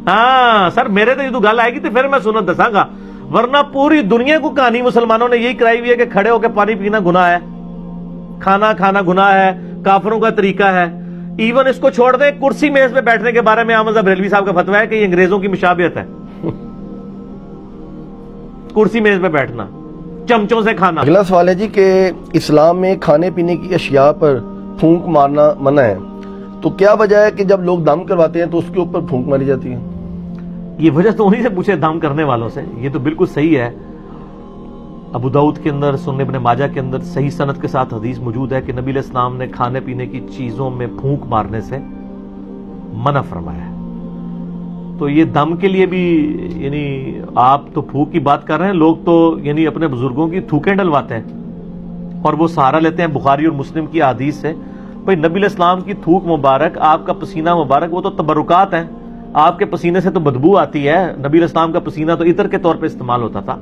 ہاں سر میرے تو یہ گل آئے گی تو پھر میں سنت دساں گا، ورنہ پوری دنیا کو کہانی مسلمانوں نے یہی کرائی ہوئی ہے کہ کھڑے ہو کے پانی پینا گناہ ہے، کھانا کھانا گناہ ہے، کافروں کا طریقہ ہے۔ ایون اس کو چھوڑ دیں، کرسی میز پہ بیٹھنے کے بارے میں احمد بریلوی صاحب کا فتویٰ ہے کہ یہ انگریزوں کی مشابہت ہے، کرسی میز پہ بیٹھنا، چمچوں سے کھانا۔ اگلا سوال ہے جی کہ اسلام میں کھانے پینے کی اشیاء پر پھونک مارنا منع ہے، تو کیا وجہ ہے کہ جب لوگ دم کرواتے ہیں تو اس کے اوپر پھونک ماری جاتی ہے؟ یہ وجہ تو انہی سے پوچھے دم کرنے والوں سے، یہ تو بالکل صحیح ہے۔ ابو داؤد کے اندر، سنن ابن ماجہ کے اندر صحیح سند کے ساتھ حدیث موجود ہے کہ نبی علیہ السلام نے کھانے پینے کی چیزوں میں پھونک مارنے سے منع فرمایا ہے۔ تو یہ دم کے لیے بھی، یعنی آپ تو پھونک کی بات کر رہے ہیں، لوگ تو یعنی اپنے بزرگوں کی تھوکیں ڈلواتے ہیں اور وہ سہارا لیتے ہیں بخاری اور مسلم کی احادیث سے۔ بھئی نبی علیہ السلام کی تھوک مبارک، آپ کا پسینہ مبارک، وہ تو تبرکات ہیں، آپ کے پسینے سے تو بدبو آتی ہے، نبی علیہ السلام کا پسینہ تو عطر کے طور پہ استعمال ہوتا تھا،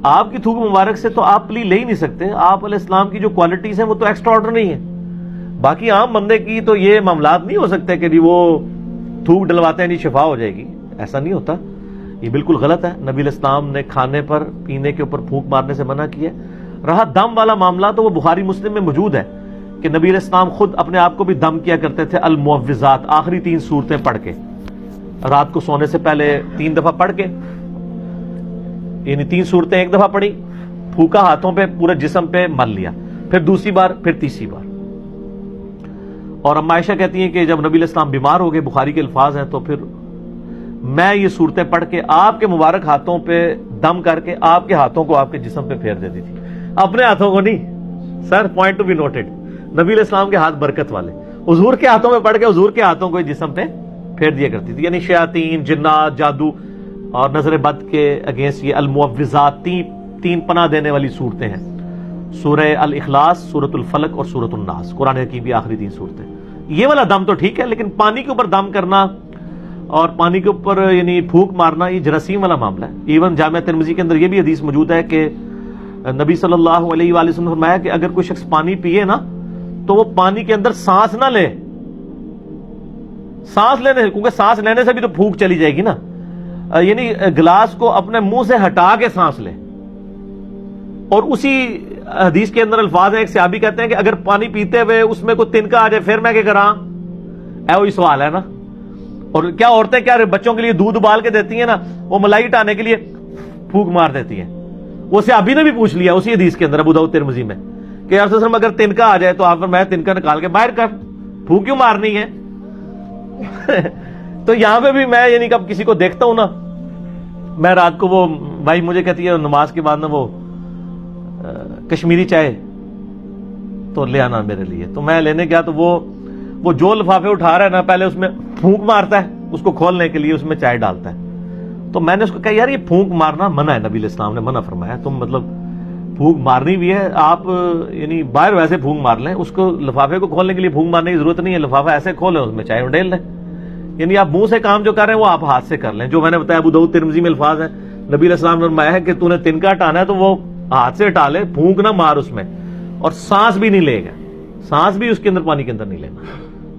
آپ کی تھوک مبارک سے تو آپ پلی لے ہی نہیں سکتے۔ آپ علیہ السلام کی جو کوالٹیز ہیں وہ تو ایکسٹرا آرڈنری ہیں، باقی عام بندے کی تو یہ معاملات نہیں ہو سکتے کہ وہ تھوک ڈلواتے ہیں نہیں شفا ہو جائے گی، ایسا نہیں ہوتا، یہ بالکل غلط ہے۔ نبی علیہ السلام نے کھانے پر پینے کے اوپر پھونک مارنے سے منع کیا ہے۔ رہا دم والا معاملہ تو وہ بخاری مسلم میں موجود ہے کہ نبی علیہ السلام خود اپنے آپ کو بھی دم کیا کرتے تھے، المعوذات، آخری 3 سورتیں پڑھ کے، رات کو سونے سے پہلے 3 دفعہ پڑھ کے، یعنی 3 سورتیں ایک دفعہ پڑھی، پھونکا ہاتھوں پہ، پورے جسم پہ مل لیا، پھر دوسری بار، پھر تیسری بار۔ اور اما عائشہ کہتی ہیں کہ جب نبی علیہ السلام بیمار ہو گئے، بخاری کے الفاظ ہیں، تو پھر میں یہ صورتیں پڑھ کے آپ کے مبارک ہاتھوں پہ دم کر کے آپ کے ہاتھوں کو آپ کے جسم پہ پھیر دیتی تھی، اپنے ہاتھوں کو نہیں سر، پوائنٹ ٹو بی نوٹڈ، نبی علیہ السلام کے ہاتھ برکت والے، حضور کے ہاتھوں میں پڑھ کے حضور کے ہاتھوں کو جسم پہ پھیر دیا کرتی تھی۔ یعنی شیاطین، جنات، جادو اور نظر بد کے اگینسٹ یہ المعوذات، 3 پناہ دینے والی صورتیں ہیں، سورہ الاخلاص، سورۃ الفلق اور سورۃ الناس، قرآن حکیم کی آخری 3 صورتیں۔ یہ والا دم تو ٹھیک ہے، لیکن پانی کے اوپر دم کرنا اور پانی کے اوپر یعنی پھونک مارنا، یہ جراثیم والا معاملہ ہے۔ ایون جامعہ ترمذی کے اندر یہ بھی حدیث موجود ہے کہ نبی صلی اللہ علیہ وآلہ وسلم نے فرمایا کہ اگر کوئی شخص پانی پیے نا تو وہ پانی کے اندر سانس نہ لے، سانس لینے، کیونکہ سانس لینے سے بھی تو پھونک چلی جائے گی نا، یعنی گلاس کو اپنے منہ سے ہٹا کے سانس لے۔ اور اسی حدیث کے اندر الفاظ ہیں، ایک صحابی کہتے ہیں کہ اگر پانی پیتے ہوئے اس میں کوئی تنکا آ جائے پھر میں کیا کراں؟ وہی سوال ہے نا۔ اور کیا عورتیں کیا بچوں کے لیے دودھ ابال کے دیتی ہیں نا، وہ ملائی ہٹانے کے لیے پھونک مار دیتی ہیں۔ وہ صحابی نے بھی پوچھ لیا اسی حدیث کے اندر ابو داؤد ترمذی میں کہ رسول اللہ اگر تنکا آ جائے تو آپ میں تنکا نکال کے باہر کر، پھونک کیوں مارنی ہے؟ تو یہاں پہ بھی میں یعنی کب کسی کو دیکھتا ہوں نا، میں رات کو وہ بھائی مجھے کہتی ہے نماز کے بعد نا وہ کشمیری چائے تو لے آنا میرے لیے، تو میں لینے گیا تو وہ جو لفافے اٹھا رہا ہے نا پہلے اس میں پھونک مارتا ہے، اس کو کھولنے کے لیے اس میں چائے ڈالتا ہے۔ تو میں نے اس کو کہا یار یہ پھونک مارنا منع ہے، نبی علیہ السلام نے منع فرمایا، تم مطلب پھونک مارنی بھی ہے آپ یعنی باہر ویسے پھونک مار لیں، اس کو لفافے کو کھولنے کے لیے پھونک مارنے کی ضرورت نہیں ہے، لفافہ ایسے کھولیں اس میں چائے اڈیل لیں، یعنی آپ منہ سے کام جو کر رہے ہیں وہ آپ ہاتھ سے کر لیں۔ جو میں نے بتایا ابو داؤد ترمذی میں الفاظ ہیں، نبی علیہ السلام نے فرمایا ہے کہ تو نے تنکا ہٹانا ہے تو وہ ہاتھ سے ہٹا لے، پھونک نہ مار اس میں، اور سانس بھی نہیں لے گا، سانس بھی اس کے اندر پانی کے اندر نہیں لینا،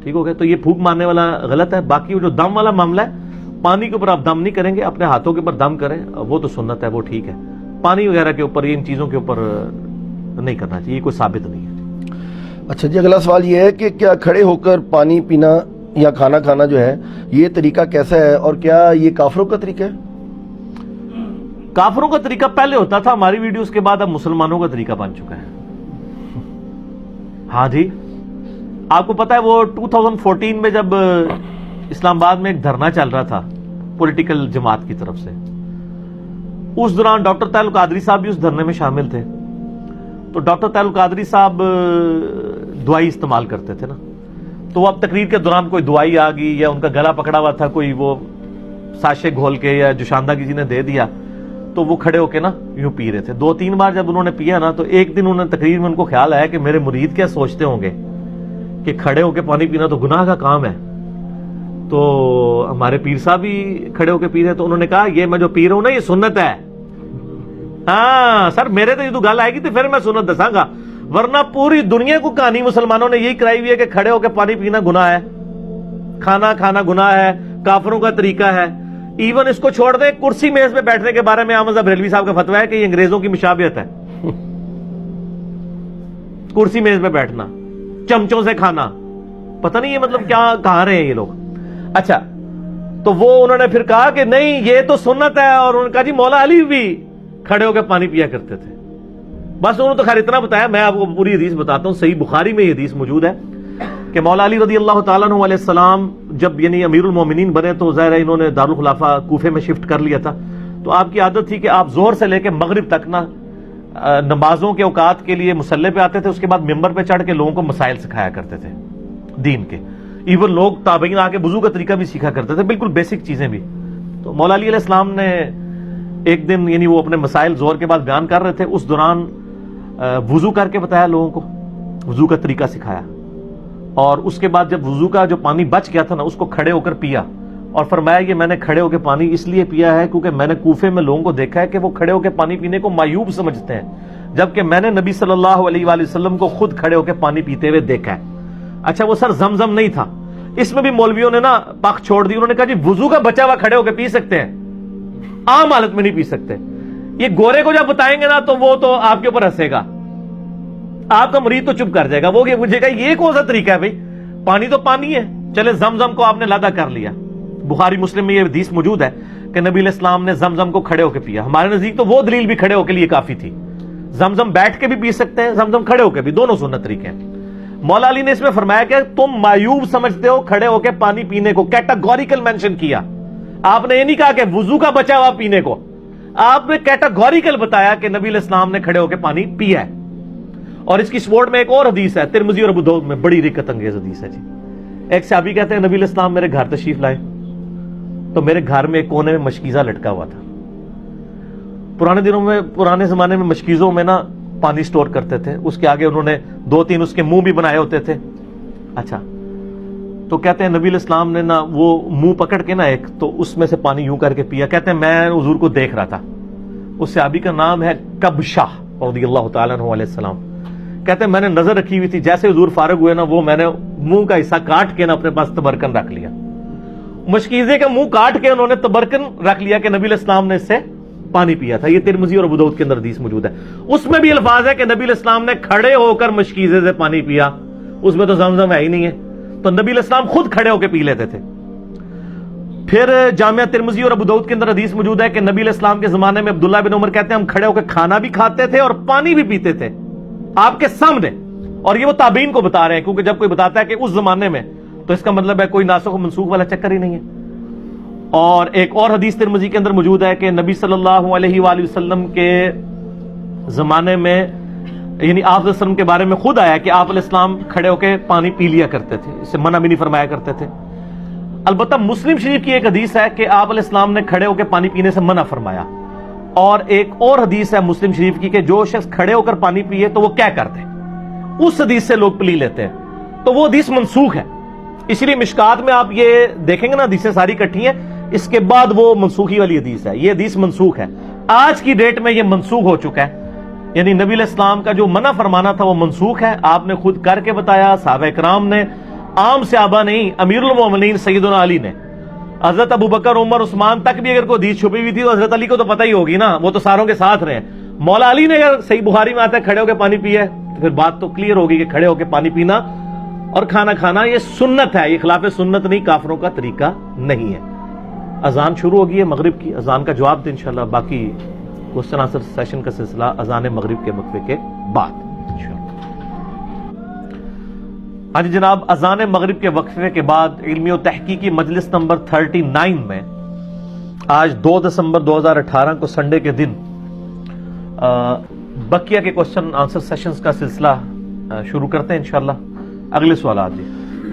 ٹھیک ہو گیا؟ تو یہ پھونک مارنے والا غلط ہے۔ باقی وہ جو دم والا معاملہ ہے، پانی کے اوپر آپ دم نہیں کریں گے، اپنے ہاتھوں کے اوپر دم کریں، وہ تو سنت ہے، وہ ٹھیک ہے۔ پانی وغیرہ کے اوپر، ان چیزوں کے اوپر نہیں کرنا چاہیے، یہ کوئی ثابت نہیں ہے۔ اچھا جی، اگلا سوال یہ ہے کہ کیا کھڑے ہو کر پانی پینا یا کھانا کھانا جو ہے یہ طریقہ کیسا ہے، اور کیا یہ کافروں کا طریقہ ہے؟ کافروں کا طریقہ پہلے ہوتا تھا، ہماری ویڈیوز کے بعد اب مسلمانوں کا طریقہ بن چکا ہے۔ ہاں جی، آپ کو پتا ہے وہ 2014 میں جب اسلام آباد میں ایک دھرنا چل رہا تھا پولیٹیکل جماعت کی طرف سے، اس دوران ڈاکٹر طاہر القادری صاحب بھی اس دھرنے میں شامل تھے، تو ڈاکٹر طاہر القادری صاحب دوائی استعمال کرتے تھے نا، تو وہ اب تقریر کے دوران کوئی دوائی آ گئی یا ان کا گلا پکڑا ہوا تھا، کوئی وہ ساشے گھول کے یا جوشاندہ کسی نے دے دیا، تو وہ کھڑے ہو کے نا یوں پی رہے تھے۔ 2-3 بار جب انہوں نے پیا نا تو ایک دن انہوں نے تقریر میں ان کو خیال آیا کہ میرے مرید کیا سوچتے ہوں گے کہ کھڑے ہو کے پانی پینا تو گناہ کا کام ہے، تو ہمارے پیر صاحب بھی کھڑے ہو کے پی رہے، تو انہوں نے کہا یہ میں جو پی رہا ہوں نا یہ سنت ہے۔ ہاں سر میرے تو یہ تو گل آئے گی تو پھر میں سنت دساں گا، ورنہ پوری دنیا کو کہانی مسلمانوں نے یہی کرائی ہوئی ہے کہ کھڑے ہو کے پانی پینا گناہ ہے، کھانا کھانا گناہ ہے، کافروں کا طریقہ ہے۔ ایون اس کو چھوڑ دیں, کرسی میز پہ بیٹھنے کے بارے میں احمد بریلوی صاحب کا فتویٰ ہے کہ یہ انگریزوں کی مشابہت ہے. کرسی میز پہ بیٹھنا, چمچوں سے کھانا, پتہ نہیں یہ مطلب کیا کہاں رہے ہیں یہ لوگ. اچھا, تو وہ انہوں نے پھر کہا کہ نہیں یہ تو سنت ہے, اور انہوں نے کہا جی مولا علی بھی کھڑے ہو کے پانی پیا کرتے تھے. بس انہوں نے تو خیر اتنا بتایا, میں آپ کو پوری حدیث بتاتا ہوں. صحیح بخاری میں یہ حدیث موجود ہے کہ مولا علی رضی اللہ تعالیٰ عنہ علیہ السلام جب یعنی امیر المومنین بنے تو ظاہر ہے انہوں نے دارالخلافہ کوفے میں شفٹ کر لیا تھا. تو آپ کی عادت تھی کہ آپ ظہر سے لے کے مغرب تک نا نمازوں کے اوقات کے لیے مصلی پہ آتے تھے, اس کے بعد ممبر پہ چڑھ کے لوگوں کو مسائل سکھایا کرتے تھے دین کے. ایون لوگ تابعین آ کے وضو کا طریقہ بھی سیکھا کرتے تھے, بالکل بیسک چیزیں بھی. تو مولا علی علیہ السلام نے ایک دن یعنی وہ اپنے مسائل ظہر کے بعد بیان کر رہے تھے, اس دوران وضو کر کے بتایا لوگوں کو, وضو کا طریقہ سکھایا, اور اس کے بعد جب وضو کا جو پانی بچ گیا تھا نا اس کو کھڑے ہو کر پیا, اور فرمایا یہ میں نے کھڑے ہو کے پانی اس لیے پیا ہے کیونکہ میں نے کوفے میں لوگوں کو دیکھا ہے کہ وہ کھڑے ہو کے پانی پینے کو معیوب سمجھتے ہیں, جبکہ میں نے نبی صلی اللہ علیہ وآلہ وسلم کو خود کھڑے ہو کے پانی پیتے ہوئے دیکھا ہے. اچھا وہ سر زمزم نہیں تھا, اس میں بھی مولویوں نے نا پاک چھوڑ دی. انہوں نے کہا جی وضو کا بچا ہوا کھڑے ہو کے پی سکتے ہیں, عام حالت میں نہیں پی سکتے. یہ گورے کو جب بتائیں گے نا تو وہ تو آپ کے اوپر ہنسے گا, آپ کا مریض تو چپ کر جائے گا, وہ مجھے کہا یہ کون سا طریقہ ہے بھائی, پانی تو پانی ہے. چلے زمزم کو آپ نے لادا کر لیا, بخاری مسلم میں یہ حدیث موجود ہے کہ نبی علیہ السلام نے زمزم کو کھڑے ہو کے پیا. ہمارے نزدیک تو وہ دلیل بھی کھڑے ہو کے لیے کافی تھی. زمزم بیٹھ کے بھی پی سکتے ہیں, زمزم کھڑے ہو کے بھی, دونوں سنت طریقے ہیں. مولا علی نے اس میں فرمایا کہ تم معیوب سمجھتے ہو کھڑے ہو کے پانی پینے کو, کیٹاگوریکل مینشن کیا. آپ نے یہ نہیں کہا کہ وضو کا بچا ہوا پینے کو, آپ نے کیٹاگوریکل بتایا کہ نبی علیہ السلام نے کھڑے ہو کے پانی پیا ہے. اور اس کی سپورٹ میں ایک اور حدیث ہے ترمذی اور ابو داؤد میں, بڑی رکت انگیز حدیث ہے جی. ایک صحابی کہتے ہیں نبی علیہ السلام میرے گھر تشریف لائے تو میرے گھر میں ایک کونے میں مشکیزہ لٹکا ہوا تھا. پرانے دنوں میں, پرانے زمانے میں مشکیزوں میں نا پانی سٹور کرتے تھے, اس کے آگے انہوں نے 2-3 اس کے منہ بھی بنائے ہوتے تھے. اچھا, تو کہتے ہیں نبی علیہ السلام نے نا وہ منہ پکڑ کے نا ایک تو اس میں سے پانی یوں کر کے پیا. کہتے ہیں میں حضور کو دیکھ رہا تھا, اس صحابی کا نام ہے کبشہ رضی اللہ تعالیٰ عنہ علیہ السلام. کہتے ہیں میں نے نظر رکھی ہوئی تھی, جیسے حضور فارغ ہوئے نا وہ میں نے منہ کا حصہ کاٹ کے نا اپنے پاس تبرکن رکھ لیا. مشکیزے کا منہ کاٹ کے انہوں نے تبرکن رکھ لیا کہ نبی علیہ السلام نے اس سے پانی پیا تھا. یہ ترمذی اور ابو داؤد کے اندر حدیث موجود ہے. اس میں بھی الفاظ ہے کہ نبی علیہ السلام نے کھڑے ہو کر مشکیزے سے پانی پیا, اس میں تو زمزم ہے ہی نہیں ہے, تو نبی علیہ السلام خود کھڑے ہو کے پی لیتے تھے. پھر جامعہ ترمذی اور ابو داؤد کے اندر حدیث موجود ہے کہ نبی علیہ السلام کے زمانے میں عبداللہ بن عمر کہتے ہیں ہم کھڑے ہو کے کھانا بھی کھاتے تھے اور پانی بھی پیتے تھے آپ کے سامنے. اور یہ وہ تابعین کو بتا رہے ہیں, کیونکہ جب کوئی بتاتا ہے کہ اس زمانے میں تو اس کا مطلب ہے کوئی ناسخ و منسوخ والا چکر ہی نہیں ہے. اور ایک اور حدیث ترمذی کے اندر موجود ہے کہ نبی صلی اللہ علیہ وآلہ وسلم کے زمانے میں یعنی آپ علیہ وسلم کے بارے میں خود آیا کہ آپ علیہ السلام کھڑے ہو کے پانی پی لیا کرتے تھے, اسے منع بھی نہیں فرمایا کرتے تھے. البتہ مسلم شریف کی ایک حدیث ہے کہ آپ علیہ السلام نے کھڑے ہو کے پانی پینے سے منع فرمایا. اور ایک اور حدیث ہے مسلم شریف کی کہ جو شخص کھڑے ہو کر پانی پیے تو وہ کیا کرتے, اس حدیث سے لوگ پلی لیتے ہیں, تو وہ حدیث منسوخ ہے. اس لیے مشکات میں آپ یہ دیکھیں گے نا حدیثیں ساری کٹھی ہیں, اس کے بعد وہ منسوخی والی حدیث ہے, یہ حدیث منسوخ ہے. آج کی ڈیٹ میں یہ منسوخ ہو چکا ہے, یعنی نبی علیہ السلام کا جو منع فرمانا تھا وہ منسوخ ہے. آپ نے خود کر کے بتایا, صحابہ کرام نے, عام صحابہ نہیں, امیر المومنین سیدنا علی نے, حضرت ابو بکر عمر عثمان تک بھی اگر کوئی حدیث چھپی ہوئی تھی تو حضرت علی کو تو پتہ ہی ہوگی نا, وہ تو ساروں کے ساتھ رہے. مولا علی نے اگر صحیح بخاری میں آتا ہے کھڑے ہو کے پانی پیا ہے تو پھر بات تو کلیئر ہوگی کہ کھڑے ہو کے پانی پینا اور کھانا کھانا یہ سنت ہے, یہ خلاف سنت نہیں, کافروں کا طریقہ نہیں ہے. اذان شروع ہوگی ہے مغرب کی, اذان کا جواب دیں انشاءاللہ. باقی کوسچن آنسر سیشن کا سلسلہ اذان مغرب کے وقفے کے بعد. آج جناب اذان مغرب کے وقفے کے بعد علمی و تحقیقی مجلس نمبر 39 میں آج 2 دسمبر 2018 کو سنڈے کے دن بقیہ کے کوسچن آنسر سیشنز کا سلسلہ شروع کرتے ہیں انشاءاللہ. اگلے سوالات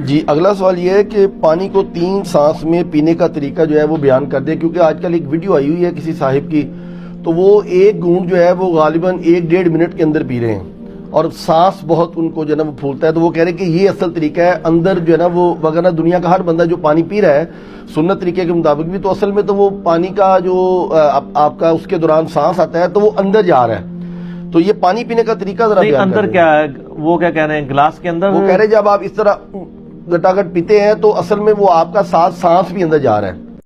جی اگلا سوال یہ ہے کہ پانی کو 3 سانس میں پینے کا طریقہ جو ہے وہ بیان کر دیں, کیونکہ آج کل ایک ویڈیو آئی ہوئی ہے کسی صاحب کی, تو وہ ایک گھونٹ جو ہے وہ غالباً 1-1.5 منٹ کے اندر پی رہے ہیں اور سانس بہت ان کو جو ہے نا وہ پھولتا ہے. تو وہ کہہ رہے ہیں کہ یہ اصل طریقہ ہے اندر جو ہے نا وہ, وغیرہ دنیا کا ہر بندہ جو پانی پی رہا ہے سنت طریقے کے مطابق بھی, تو اصل میں تو وہ پانی کا جو آپ کا اس کے دوران سانس آتا ہے تو وہ اندر جا رہا ہے. تو یہ پانی پینے کا طریقہ ذرا بیان اندر کیا ہے, وہ کیا کہہ رہے ہیں گلاس کے اندر, وہ کہہ رہے ہیں جب آپ اس طرح گٹاگٹ پیتے ہیں تو اصل میں وہ آپ کا ساتھ سانس بھی اندر جا رہا ہے.